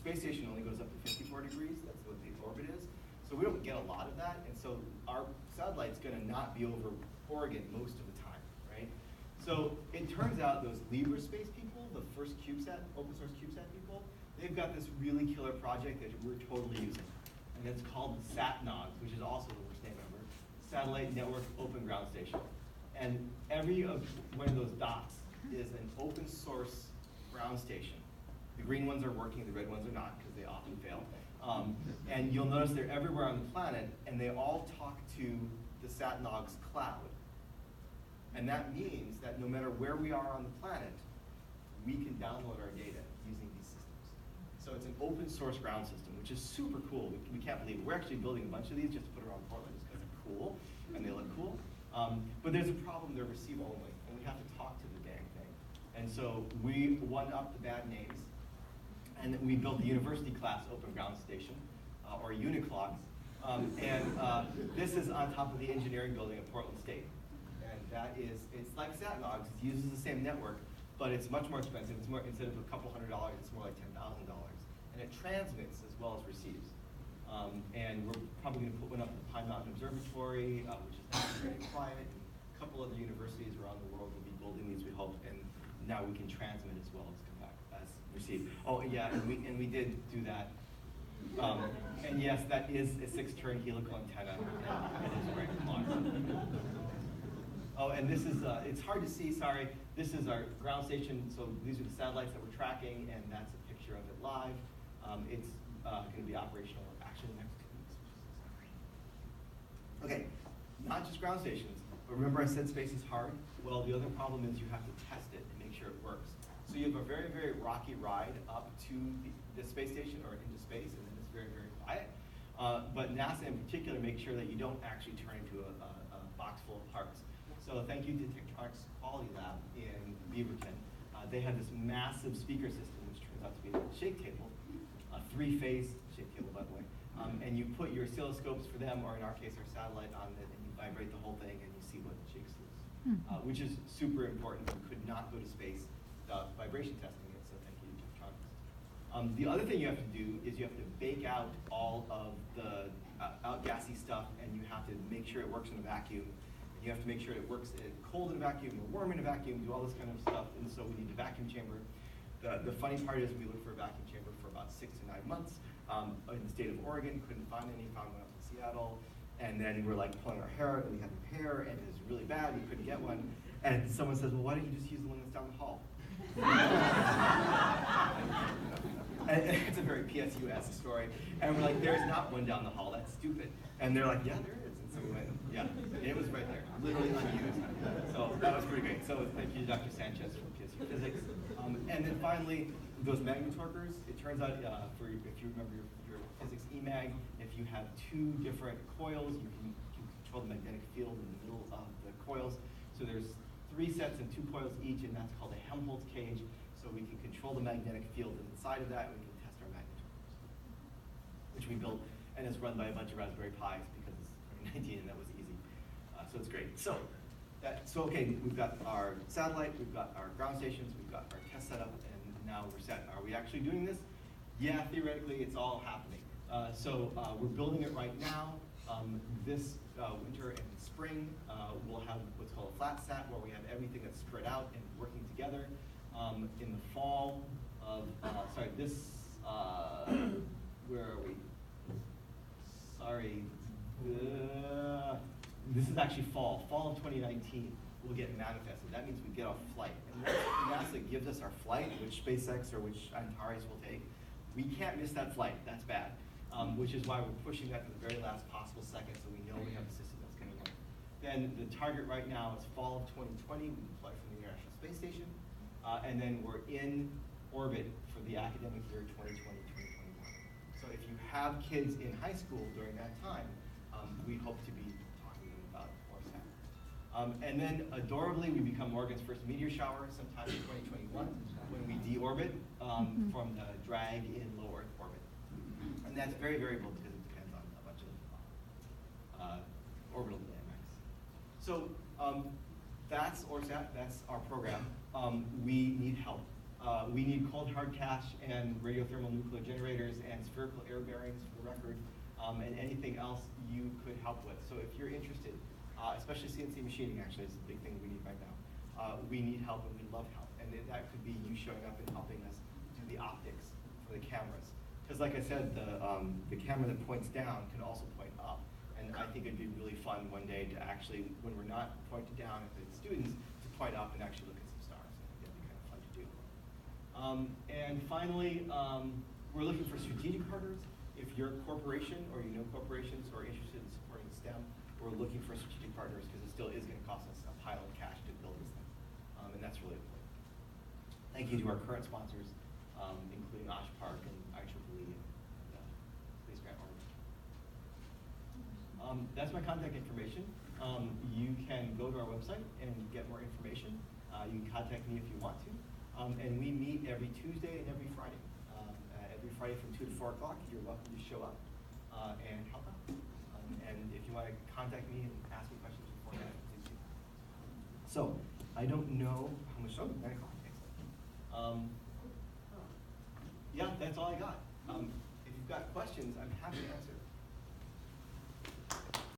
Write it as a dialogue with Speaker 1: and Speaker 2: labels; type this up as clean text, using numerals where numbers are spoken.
Speaker 1: space station only goes up to 54 degrees. That's what the orbit is. So we don't get a lot of that, and so our satellite's going to not be over Oregon most of the time, right? So it turns out those LibreSpace people, the first CubeSat, open source CubeSat people, they've got this really killer project that we're totally using. And it's called SatNOG, which is also the worst name ever, Satellite Network Open Ground Station. And every one of those dots is an open source ground station. The green ones are working, the red ones are not, because they often fail. And you'll notice they're everywhere on the planet, and they all talk to the SatNOG's cloud. And that means that no matter where we are on the planet, we can download our data using these systems. So it's an open source ground system, which is super cool. We can't believe it. We're actually building a bunch of these just to put around Portland just because they're cool and they look cool. But there's a problem, they're receive only, and we have to talk to the dang thing. And so we won up the bad names, and we built the university class open ground station, or UNICLOG. This is on top of the engineering building at Portland State. And that is, it's like SatNOGs, it uses the same network, but it's much more expensive. It's more, instead of a couple $100, it's more like $10,000. And it transmits as well as receives. And we're probably going to put one up at the Pine Mountain Observatory, which is actually very quiet. And a couple other universities around the world will be building these, we hope. And now we can transmit as well as come back as receive. Oh yeah, and we did do that. And yes, that is a 6-turn helical antenna. It is very long. Oh, and this is, it's hard to see, sorry. This is our ground station, so these are the satellites that we're tracking, and that's a picture of it live. It's going to be operational actually next 2 weeks. Okay, not just ground stations, but remember I said space is hard? Well, the other problem is you have to test it and make sure it works. So you have a very, very rocky ride up to the space station or into space, and then it's very, very quiet. But NASA in particular makes sure that you don't actually turn into a box full of parts. So thank you to Tektronix Quality Lab in Beaverton. They had this massive speaker system, which turns out to be a shake table, a 3-phase shake table, by the way. And you put your oscilloscopes for them, or in our case, our satellite on it, and you vibrate the whole thing, and you see what shakes loose, which is super important. You could not go to space without vibration testing it, so thank you to Tektronix. The other thing you have to do is you have to bake out all of the outgassy stuff, and you have to make sure it works in a vacuum. You have to make sure it works cold in a vacuum or warm in a vacuum, do all this kind of stuff, and so we need a vacuum chamber. The funny part is we looked for a vacuum chamber for about 6 to 9 months in the state of Oregon, couldn't find any, found one up in Seattle, and then we're like pulling our hair out, and we had repair, and it was really bad, we couldn't get one, and someone says, well, why don't you just use the one that's down the hall? And it's a very PSU-esque story, and we're like, there's not one down the hall, that's stupid. And they're like, yeah, there is. And so we went, yeah, it was right there, literally unused. So that was pretty great. So thank you to Dr. Sanchez from PSU Physics. And then finally, those magnetorquers, it turns out, if you remember your physics EMAG, if you have 2 different coils, you can control the magnetic field in the middle of the coils. So there's 3 sets and 2 coils each, and that's called a Helmholtz cage. So we can control the magnetic field inside of that, and we can test our magnetorquers, which we built, and it's run by a bunch of Raspberry Pis because it's 2019 and that was easy. So it's great. So okay, we've got our satellite, we've got our ground stations, we've got our test setup, and now we're set. Are we actually doing this? Yeah, theoretically, it's all happening. We're building it right now. This winter and spring, we'll have what's called a flat sat, where we have everything that's spread out and working together. In the fall of, where are we? Sorry, this is actually fall of 2019, we'll get manifested. That means we get a flight. And once NASA gives us our flight, which SpaceX or which Antares will take, we can't miss that flight, that's bad. Which is why we're pushing that to the very last possible second, so we know we have a system that's gonna work. Then the target right now is fall of 2020, we deploy from the International Space Station, and then we're in orbit for the academic year 2020-2021. So if you have kids in high school during that time, we hope to be talking to them about OreSat. And then adorably, we become Oregon's first meteor shower sometime in 2021 when we deorbit from the drag in low Earth orbit. And that's very variable because it depends on a bunch of orbital dynamics. So that's OreSat, that's our program. We need help. We need cold hard cache and radiothermal nuclear generators and spherical air bearings for the record, and anything else you could help with. So if you're interested, especially CNC machining actually is the big thing we need right now. We need help and we love help. And that could be you showing up and helping us do the optics for the cameras. Because like I said, the camera that points down can also point up. And I think it'd be really fun one day to actually, when we're not pointed down at the students, to point up and actually look at some stars. That'd be kind of fun to do. And finally, we're looking for strategic partners. If you're a corporation or you know corporations who are interested in supporting STEM, we're looking for strategic partners because it still is going to cost us a pile of cash to build this thing. And that's really important. Thank you to our current sponsors, including Osh Park and IEEE and Space Grant Oregon. That's my contact information. You can go to our website and get more information. You can contact me if you want to. And we meet every Tuesday and every Friday. Every Friday from 2 to 4 o'clock, you're welcome to show up and help out. And if you want to contact me and ask me questions beforehand, please do. So, I don't know how much, 9 o'clock, excellent. Yeah, that's all I got. If you've got questions, I'm happy to answer.